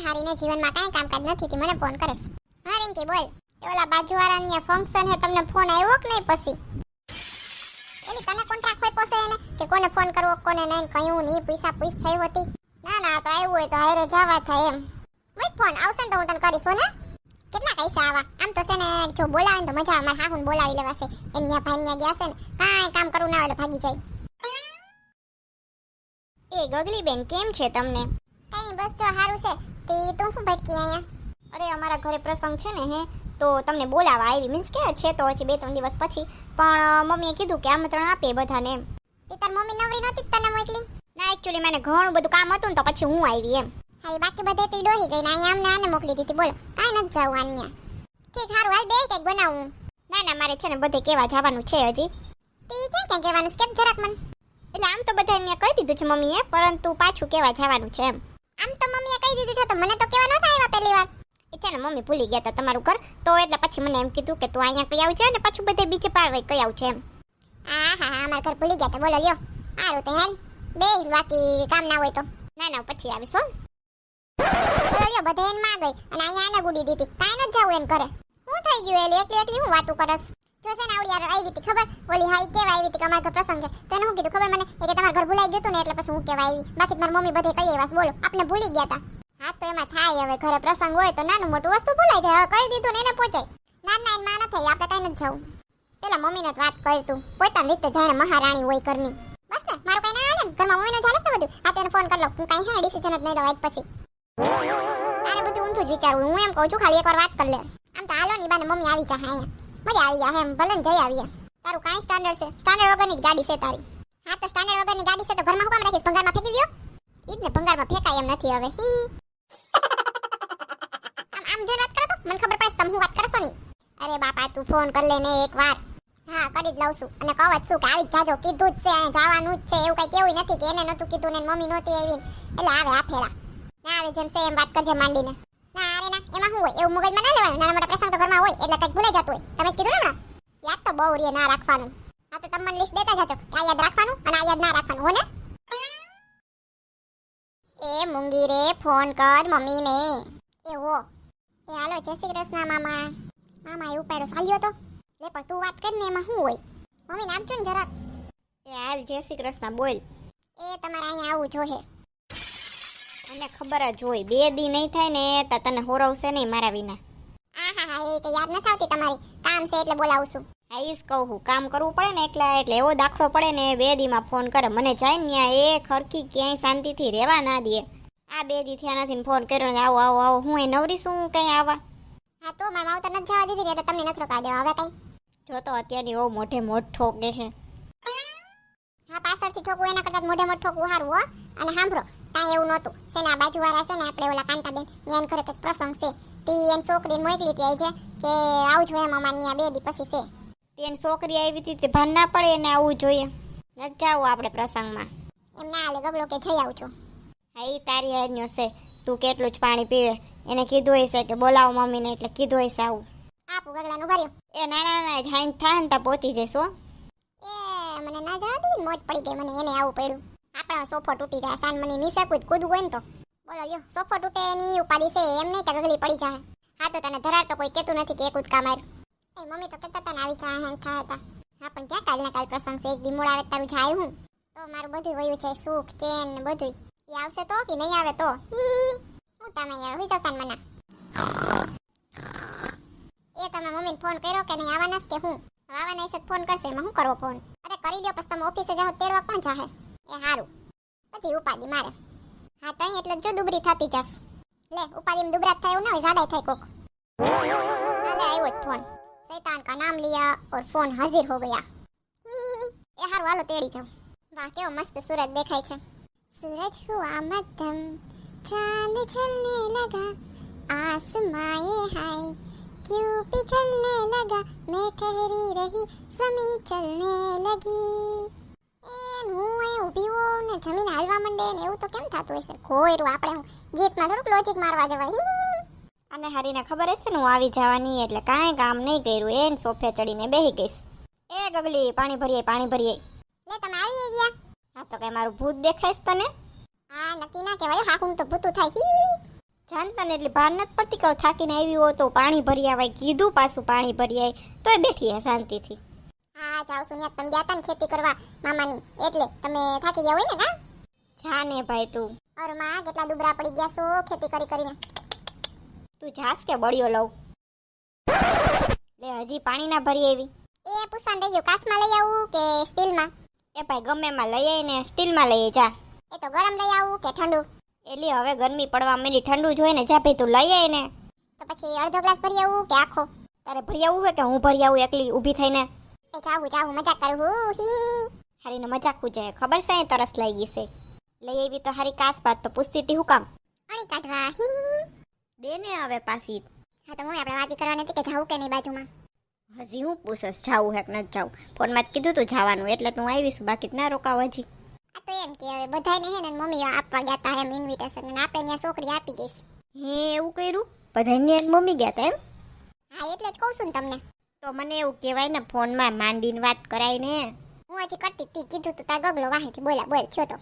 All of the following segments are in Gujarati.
હારીને જીવનમાં કાંઈ કામકાજ નથી તી મને ફોન કરે. હા રિંકી બોલ. એ ઓલા બાજુવાળાની ફંક્શન હે તમને ફોન આવ્યો કે નહીં પછી? એલી તને કોન્ટ્રાક્ટ હોય પોસે એને કે કોને ફોન કરવો કોને નહીં કયું નહીં પૈસા પૂછ થઈ હોતી. ના ના તો આવ્યું હોય તો હારે જવા થાય એમ. મત ફોન આવશે ને તો હું તને કરીશ હો ને. કેટલા પૈસા આવા આમ તો છે ને જો બોલાવે ને તો મજા આવે. મારા હાહુને બોલાવી લેવાશે એન્યા ભાઈન્યા ગયા છે ને કાંઈ કામ કરવું ના હોય ભાગી જાય. એ ગગલી બેન કેમ છે તમને? કઈ બસ જો હારું છે. તે તું શું ભટકી અહીંયા? અરે અમારા ઘરે પ્રસંગ છે ને હે તો તમને બોલાવા આવી મીન્સ કે છે તો હજી 2-3 દિવસ પછી પણ મમ્મીએ કીધું કે આમંત્રણ આપે બધાને એમ. તે તાર મમ્મી નવરી નહોતી તને મોકલી? ના એક્ચ્યુઅલી મને ઘણું બધું કામ હતું ને તો પછી હું આવી એમ. હા બાકી બધે તી ડોહી ગઈ ને અહીંયા આને મોકલી દીધી. બોલો કાંઈ નથી જાવું આન્યા. ઠીક હારું હાલ બે કંઈક બનાવું. ના ના મારે છે ને બધે કેવા જવાનું છે હજી. તે ક્યાં કહેવાનું સ્કેપ જરાક મને. એટલે આમ તો બધા અહીંયા કહી દીધું છે મમ્મીએ પરંતુ પાછું કેવા જવાનું છે એમ. આમ તો મમ્મીએ કહી દીધું છે તો મને તો કેવા નહોતા આવ્યા પહેલી વાર. એ છે ને મમ્મી ભૂલી ગયા હતા તમારું ઘર તો એટલે પછી મને એમ કીધું કે તું અહીંયા કઈ આવજે ને પાછું બધે બીજે પાડવાય કઈ આવશે એમ. હા હા અમારા ઘર ભૂલી ગયા હતા. બોલો લ્યો સારું તો હેન બે બાકી કામ ના હોય તો ના ના પછી આવીશ હો. બોલો લ્યો બધે એન માં ગઈ અને અહીંયા આને ગુડી દીધી. કાંઈ ન જાવું એમ કરે. હું થઈ ગયું એલી એકલી હું વાતું કરસ. જો છે ને આવડી યાર આવી હતી ખબર ઓલી હાઈ કેવા આવી હતી કે અમારા ઘર પ્રસંગ છે તો એને હું કીધું ખબર મને કે તમારા ઘર ભૂલાઈ ગયું હતું ને એટલે પછી હું કેવા આવી. બાકી મારી મમ્મી બધે કઈ આવ્યા બોલો આપણે ભૂલી ગયા હતા. હા તો એમાં થાય હવે ઘરે પ્રસંગ હોય તો નાનું મોટું વસ્તુ ભૂલાઈ જાય. હવે કહી દીધું ને એને પહોંચાય. ના ના એમાં ન થાય આપણે કઈ નથી જવું. પેલા મમ્મીને જ વાત કરી તું પોતાની રીતે જાણે મહારાણી હોય ઘરની. બસ ને મારું કઈ ના હાલે ને ઘરમાં મમ્મીનો ચાલે છે બધું. હા તેને ફોન કરી લો હું કઈ હે ડિસિઝન જ નહીં લઉં આજ પછી. તારે બધું ઊંધું જ વિચારવું. હું એમ કહું છું ખાલી એકવાર વાત કરી લે. આમ તો હાલો ની બાને મમ્મી આવી જાય અહીંયા મજા આવી જાય એમ ભલે ને જઈ આવીએ. તારું કાંઈ સ્ટાન્ડર્ડ છે? સ્ટાન્ડર્ડ વગરની જ ગાડી છે તારી. હા તો સ્ટાન્ડર્ડ વગરની ગાડી છે તો ઘરમાં હું કામ રાખીશ? ભંગારમાં ફેંકી દો. ઈ જ ને ભંગારમાં ફેંકાય એમ નથી હવે. આમ જો વાત કરો તો મને ખબર પડે તમે હું વાત કરશો નહીં. અરે બાપા તું ફોન કર લે ને એકવાર. હા કરી જ લઉં છું અને કહું જ છું કે આવી જ જાજો કીધું જ છે અહીંયા જવાનું જ છે એવું કઈ કેવું નથી કે એને નતું કીધું ને મમ્મી નહોતી આવી એટલે આવે આ ફેરા ના આવે જેમ છે એમ વાત કરજે માંડીને. ના અરે ના એમાં શું હોય એવું મગજમાં ના લેવાનું. નાના મોટા પ્રસંગ તો ઘરમાં હોય એટલે કંઈક ભૂલાઈ જતું હોય. તમે જ કીધું ને હમણાં યાદ તો બહુ રે ના રાખવાનું. હા તો તમે મને લિસ્ટ દેતા જાજો કે આ યાદ રાખવાનું અને આ યાદ ના રાખવાનું હો ને. એ મૂંગી રે ફોન કર મમ્મીને. એ હો એ હાલો જય શ્રી કૃષ્ણ મામા. મામા એ ઉપાડો ચાલ્યો તો લે પણ તું વાત કર ને એમાં શું હોય મમ્મીને આપજો ને જરાક. એ હાલ જય શ્રી કૃષ્ણ બોલ. એ તમારે અહીંયા આવું જોહે. મને ખબર જ હોય 2 દી નહીં થાય ને તો તને હોરવશે નહીં મારા વિના. હા એ કે યાદ નથી આવતી તમારી કામ છે એટલે બોલાવું છું. હા ઈ જ કહું હું કામ કરવું પડે ને એટલે એવો દાખલો પડે ને 2 દીમાં ફોન કરે મને જાય ને ત્યાં એ ખરખી ક્યાંય શાંતિથી રહેવા ના દે. આ 2 દી થયા નથી ને ફોન કર્યો ને આવો આવો આવો હું એ નવરી શું કઈ આવા. હા તો મારા માવતર નથી જવા દીધી એટલે તમને નથી રોકા દેવા હવે કઈ. જો તો અત્યારની ઓ મોઢે મોઢ ઠોકે છે. હા પાછળથી ઠોકવું એના કરતાં મોઢે મોઢ ઠોકવું સારું હો. અને સાંભળો કાંઈ એવું નહોતું છે ને આ બાજુવાળા છે ને આપણે ઓલા કાંતાબેન એને ઘરે કંઈક પ્રસંગ છે તી એની છોકરીને મોકલી હતી છે કે આવજો એમ અમારે ત્યાં 2 દી પછી છે. તેની છોકરી આવી હતી તે ભાન ના પડે એને આવવું જોઈએ. નથી જાવું આપણે પ્રસંગમાં. એમ ના હાલે ગબડો કે જઈ આવું છું. હા એ તારી હારનો છે તું કેટલું જ પાણી પીવે એને કીધું હશે કે બોલાવો મમ્મીને એટલે કીધું હશે આવું. આપું ગગલાનું ભર્યું. એ ના ના ના જાઈન થાય ને ત્યાં પહોંચી જઈશ હો. એ મને ના જવા દીધી મોજ પડી ગઈ મને એને આવું પડ્યું. આપણા સોફો તૂટી જાય સાન મને નીચે કૂદવું હોય ને તો બોલો લ્યો સોફો તૂટે ની ઉપાડી છે એમ નહીં કે ગગલી પડી જાય. હા તો તને ધરાર તો કોઈ કહેતું નથી કે એક કૂદકા માર. એ મમ્મી તો કહેતા હતા ને આવી જાય હેંગ થાય હતા. હા પણ ક્યાં કાલના કાલ પ્રસંગ છે 1 દી મૂળ આવે તારું જાય હું તો મારું બધું વયું છે સુખ ચેન ને બધું. એ આવશે તો કે નહીં આવે તો હું તમે યાર હુઈ જસાન મને. એ તમે મમ્મીને ફોન કર્યો કે નહીં આવવાના કે હું આવવાના છે ફોન કરશે એમાં શું કરવો ફોન. અરે કરી લ્યો પછી તમે ઓફિસે જાઓ તેડવા કોણ જાહે. એ હારું બધી ઉપાડી મારે. હા તઈ એટલે જો દુબરી થતી જસ લે ઉપાડીમાં દુબરા થાય એવું ના હોય જાડાઈ થાય કોક. અલે આવ્યો જ ફોન शैतान का नाम लिया और फोन हाजिर हो गया. એ હારું હાલો તેડી જાઉં. વાહ કેવો મસ્ત સૂરજ દેખાય છે. सूरज हुआ मध्यम चांद चलने लगा आसमाए हाय क्यों पिघलने लगा मैं ठहरी रही ज़मीं चलने लगी. હું એ ઊભી હોઉં ને જમીન હાલવા માંડે ને એવું તો કેમ થતું હશે. ખોયરું આપણે હું ગીતમાં થોડુંક લોજિક મારવા જવાય. અને હરીને ખબર હશે ને હું આવી જવાની એટલે કાંઈ કામ નહીં કર્યું એને સોફે ચડીને બેહી ગઈશ. એ ગગલી પાણી ભરીએ પાણી ભરીએ. લે તમે આવી ગયા. હા તો કઈ મારું ભૂત દેખાઈશ તને. હા નક્કી ના કહેવાય હા હું તો ભૂતું થાય. જાણતા ને એટલે ભાર નથી પડતી કે થાકીને આવી હોય તો પાણી ભરી આવાય, કીધું પાછું પાણી ભરી આવે તોય બેઠી હે શાંતિથી. હા જાવ છું તમે ગયા તા ને ખેતી કરવા મામાની, એટલે તમે થાકી ગયા હોય ને કા? જા ને ભાઈ તું. અરે માં કેટલા દુબળા પડી ગયા છો ખેતી કરી કરીને. તું જાસ કે બળિયો લઉં? લે હજી પાણી ના ભરી આવી. એ પૂછવાનું રહી ગયું, કાચમાં લઈ આવું કે સ્ટીલમાં? એ ભાઈ ગમે એમાં લઈ આવી ને સ્ટીલમાં લઈએ જા. એ તો ગરમ લઈ આવું કે ઠંડુ? એટલે હવે ગરમી પડવા માંડી, ઠંડુ જોઈ ને જા ભાઈ તું લઈ આવી ને. તો પછી અડધો ગ્લાસ ભરી આવું કે આખો? તારે ભરી આવવું હોય કે હું ભરી આવું એકલી ઊભી થઈને? એ જાવું મજાક કરું હું હી. હારીને મજાક પૂછે ખબર છે અહીં તરસ લાગી છે. લઈ આવી તો હારી કાસ પાત તો પૂછતી હતી હું કામ? પાણી કાઢવા હી. દે ને હવે પાછી. હા તો હું આપણે વાતી કરવાની હતી કે જાવું કે નહીં બાજુમાં. હજી હું પૂછસ જાવું હે કે નથી જાવું? ફોનમાં જ કીધું તું જવાનું એટલે તું આવીશ, બાકી ના રોકાવ હજી. આ તો એમ કે હવે બધાને હે ને મમ્મી આપવા ગયા તા એમ ઇન્વિટેશન, અને આપણે ત્યાં છોકરી આપી દઈશ. હે એવું કર્યું? બધાને મમ્મી ગયા તા એમ? હા એટલે જ કહું છું ને તમને. તો મને એવું કહેવાય ને ફોનમાં માંડીને વાત કરાય ને. હું હજી કરતી તી, કીધું તું તાર ગગલો વાહેથી બોલ થયો તો.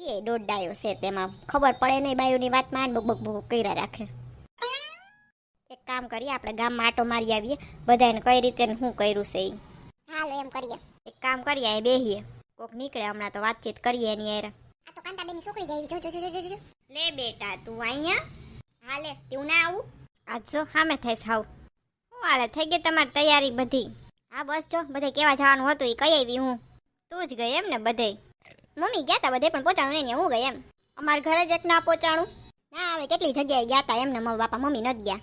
એ દોડાયો છે તેમાં ખબર પડે નહીં બાયુની વાતમાં બક બક કર્યા રાખે. એક કામ કરીએ આપણે ગામમાં આટો મારી આવીએ, બધાને કઈ રીતે ને શું કર્યું છે એ. હાલો એમ કરીએ. એક કામ કરીએ અહીં બેહીએ, કોક નીકળે હમણાં તો વાતચીત કરીએ એની યાર. આ તો કાંતાબેનની છોકરી જાય, જો. લે બેટા તું અહીંયા હા લે તું ના આવું આજ જો સામે થઈશ હાવ. શું હાલે થઈ ગઈ તમારી તૈયારી બધી? હા બસ જો બધે કેવા જવાનું હતું એ કઈ આવી હું. તું જ ગઈ એમ ને બધે? મમ્મી ગયા તા બધે પણ પહોંચાણું નહીં, હું ગઈ એમ. અમારા ઘરે જ એક ના પહોંચાણું. ના હવે કેટલી જગ્યાએ ગયા તા એમને મારા બાપા મમ્મી નથી ગયા.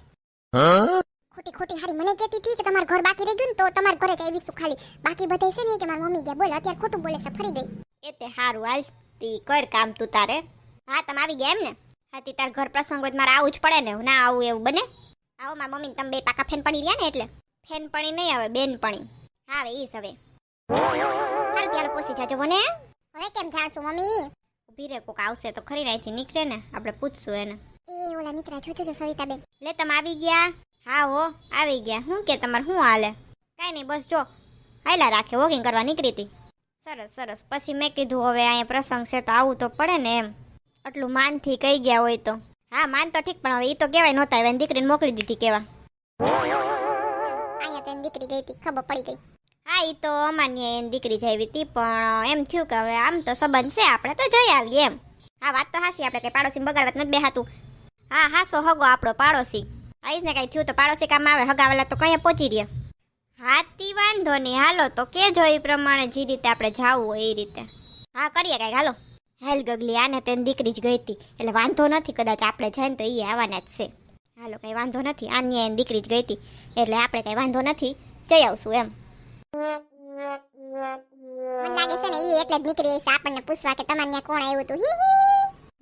ખોટી હારી મને કહેતી હતી કે તમારું ઘર બાકી રહી ગયું ને તો તમારા ઘરે જ આવીશું ખાલી, બાકી બધા છે ને કે મારી મમ્મી ગયા. બોલ અત્યારે ખોટું બોલે છે, ફરી ગઈ. એ તે હારું હાલ તી કર કામ તું તારે. હા તમે આવી ગયા એમ ને? હા તી તાર ઘર પ્રસંગ હોય મારે આવું જ પડે ને, ના આવું એવું બને? આવો મારા મમ્મી તમે બે પાકા ફેનપણી રહ્યા ને એટલે. ફેનપણી નહીં આવે બેનપણી. હા હવે ઈસ હવે હારું ત્યારે પોસી જાજો મને. હવે કેમ જાણશું મમ્મી? ઉભી રે કોક આવશે તો ખરી નાઈથી નીકળે ને આપણે પૂછશું એને. એ ઓલા નીકળ્યા, જો સવિતાબેન. લે તમે આવી ગયા? હા હો આવી ગયા. શું કે તમારે શું હાલે? કાંઈ નહીં બસ જો હાયલા રાખે વોકિંગ કરવા નીકળી હતી. સરસ પછી મેં કીધું હવે અહીંયા પ્રસંગ છે તો આવું તો પડે ને એમ. આટલું માનથી કહી ગયા હોય તો. હા માન તો ઠીક પણ હવે એ તો કહેવાય નહોતા આવ્યા, દીકરીને મોકલી દીધી કેવા. અહીંયા તો દીકરી ગઈ હતી, ખબર પડી ગઈ. હા એ તો અમાન્ય એની દીકરી જ આવી હતી પણ એમ થયું કે હવે આમ તો સંબંધ છે આપણે તો જઈ આવીએ એમ. હા વાત તો હાસી, આપણે કંઈ પાડોશી બગાડવા નથી બેહાતું. હા હાસો હગો આપણો પાડોશી. આવીશ ને કાંઈ થયું તો પાડોશી કામ આવે, હગાવેલા તો કઈ પહોંચી રહ્યા. હાથી વાંધો નહીં હાલો તો કેજો એ પ્રમાણે જે રીતે આપણે જાવું હોય એ રીતે. હા કરીએ કાંઈક હાલો. હેલ ગગલી આને તેની દીકરી જ ગઈ હતી એટલે વાંધો નથી, કદાચ આપણે જાય ને તો એ આવવાના જ છે. હાલો કંઈ વાંધો નથી, આની એની દીકરી જ ગઈ હતી એટલે આપણે કંઈ વાંધો નથી, જઈ આવશું એમ. મને લાગે છે ને એ એટલે જ નીકળી છે આપણને પૂછવા કે તમારે ત્યાં કોણ આવ્યું હતું.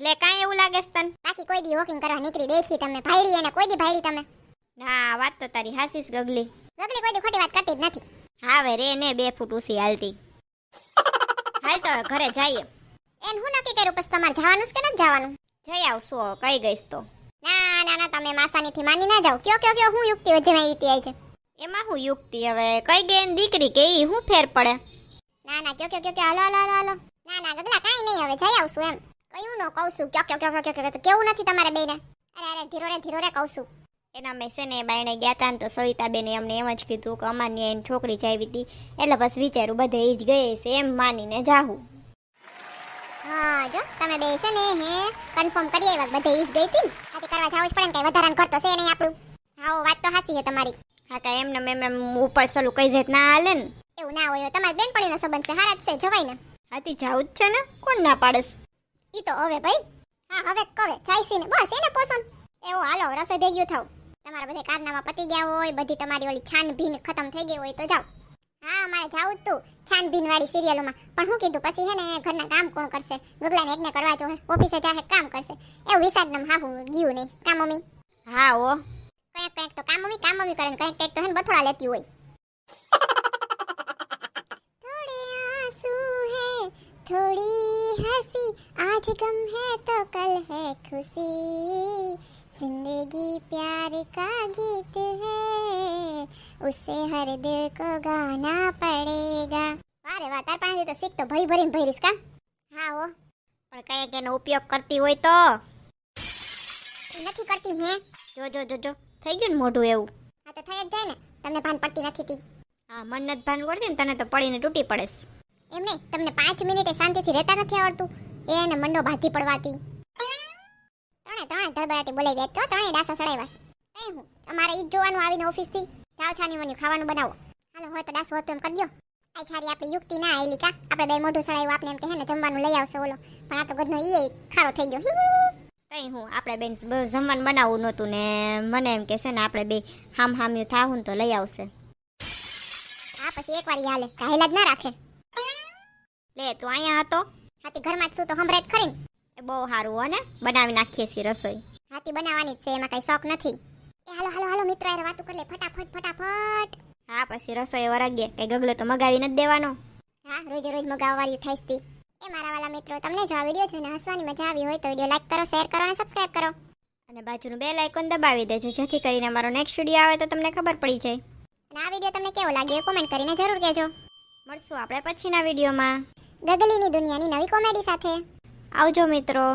લે કાંઈ એવું લાગે છે તને? બાકી કોઈ દી વોકિંગ કરવા નીકળી દેખી તમે ભાઈડી, એને કોઈ દી ભાઈડી તમે? ના વાત તો તારી હાસીસ ગગલી. ગગલી કોઈ દી ખોટી વાત કરતી જ નથી. હા વે રે ને 2 ફૂટ ઊંચી હાલતી. હાલ તો હવે ઘરે જઈએ. એમ હું નક્કી કર્યું પછી તમારે જવાનું છે કે નથી જવાનું? જઈ આવશું હવે, કઈ ગઈશ તો. ના તમે માસાનીથી માની ના જાઓ. કયો હું યુક્તિ વચ્ચે આવી આવી છે? એમાં હું યુક્તિ હવે કઈ ગઈ એની દીકરી કે ઈ હું ફેર પડે? ના કયો હાલો. ના ગગલા કાઈ નહીં, હવે જઈ આવશું એમ. કયું નો કહું છું કયો કેવું નથી તમારે બેને? અરે ધીરો રે કહું છું. એના મેં છે ને બાયણે ગયા તા ને તો સવિતાબેને અમને એમ જ કીધું કે અમારની એની છોકરી જ આવી હતી એટલે બસ વિચારું બધે ઈ જ ગઈ છે એમ માનીને જાહું. હા જો તમે બે છે ને હે કન્ફર્મ કરી આવ્યા બધે ઈ જ ગઈ હતી ને, આથી કરવા જાવું જ પડે ને, કઈ વધારાનું ઘર તો છે નહીં આપણું. હા વાત તો હાસી છે તમારી. હા કાંઈ એમને એમ ઉપર સલું કઈ જેત ના હાલે ને. એવું ના હોય, તમારી બેનપણીનો સંબંધ છે, હારા જ છે, જવાય ને. હાથી જાવું જ છે ને, કોણ ના પાડસ? ઈ તો હવે ભાઈ. હા હવે કવે ચાઈસી ને બસ એને પોસન. એવો હાલો રસોઈ ભેગ્યું થાવ. તમારા બધે કારનામાં પતી ગયા હોય, બધી તમારી ઓલી છાનભીન ખતમ થઈ ગઈ હોય તો જાવ. હા મારે જાવું જ તું છાનભીન વાળી સિરિયલોમાં, પણ હું કીધું પછી હે ને ઘરના કામ કોણ કરશે? ગગલાને એકને કરવા જો, ઓફિસે જાહે કામ કરશે, એવું વિચારને હાહું ગયું નહીં કા મમ્મી? હા ઓ કંઈક તો કામ મમ્મી કરે ને કંઈક તો હે ને બથોડા લેતી હોય. થોડે આંસુ હે થોડી હંસી, આજ ગમ હે તો કલ હે ખુશી, जिंदगी प्यार का गीत है, उसे हर दिल को गाना पड़ेगा. अरे वाह तार पानी तो सीख तो भरी भरीने भरीस का. હા હો પણ કઈ એનો ઉપયોગ કરતી હોય તો પડતી નથી કરતી હે? જો જો જો જો થઈ ગયું ને મોઢું એવું. આ તો થઈ જ જાય ને, તમને ભાન પડતી નથી તી. હા મન નથી ભાન પડતી ને તને તો પડીને તૂટી પડેસ. એમ નહીં, તમને 5 મિનિટે શાંતિથી રહેતા નથી આવડતું. એને મંડો ભાતી પડવાતી. ત્રણે ધડબડાટી બોલાવી દે તો ત્રણે ડાસા સડાવ્યાસ. કઈ હું અમારે ઈ જ જોવાનું આવીને ઓફિસથી. જાઓ છાની વની ખાવાનું બનાવો. હાલો હોય તો ડાસો હતો એમ કરજો. આ છારી આપણી યુક્તિ ના આવેલી કા. આપણે બે મોઢું સડાવ્યું આપને એમ કે હે ને જમવાનું લઈ આવશે ઓલો. પણ આ તો ગધનો ઈ ખારો થઈ ગયો. કઈ હું આપણે બેન જમવાનું બનાવવું નહોતું ને મને એમ કે છે ને આપણે બે હામ્યું થાવું ને તો લઈ આવશે. હા પછી એકવાર ઈ હાલે કાહેલા જ ના રાખે. લે તું અહીંયા હતો. હાથી ઘરમાં જ શું તો હંભરે જ ખરીને. એ બહુ સારું હો ને બનાવી નાખીએ છીએ રસોઈ. હાથી બનાવવાની જ છે, એમાં કઈ શોખ નથી. એ હાલો હાલો હાલો મિત્રો યાર વાતું કરી લે ફટાફટ. હા પછી રસોઈ વરાગીએ કઈ ગગલો તો મગાવી નથી દેવાનો. હા રોજે રોજ મગાવવાળી થાય છે. એ મારા વાલા મિત્રો તમને જો આ વિડીયો જોઈને હસવાની મજા આવી હોય તો વિડીયો લાઈક કરો, શેર કરો અને સબસ્ક્રાઇબ કરો. અને બાજુનું બેલ આઇકોન દબાવી દેજો જેથી કરીને અમારો નેક્સ્ટ વિડીયો આવે તો તમને ખબર પડી જાય. અને આ વિડીયો તમને કેવો લાગ્યો કોમેન્ટ કરીને જરૂર કહેજો. મળશું આપણે પછીના વિડીયોમાં ગગલીની દુનિયાની નવી કોમેડી સાથે. આવજો મિત્રો.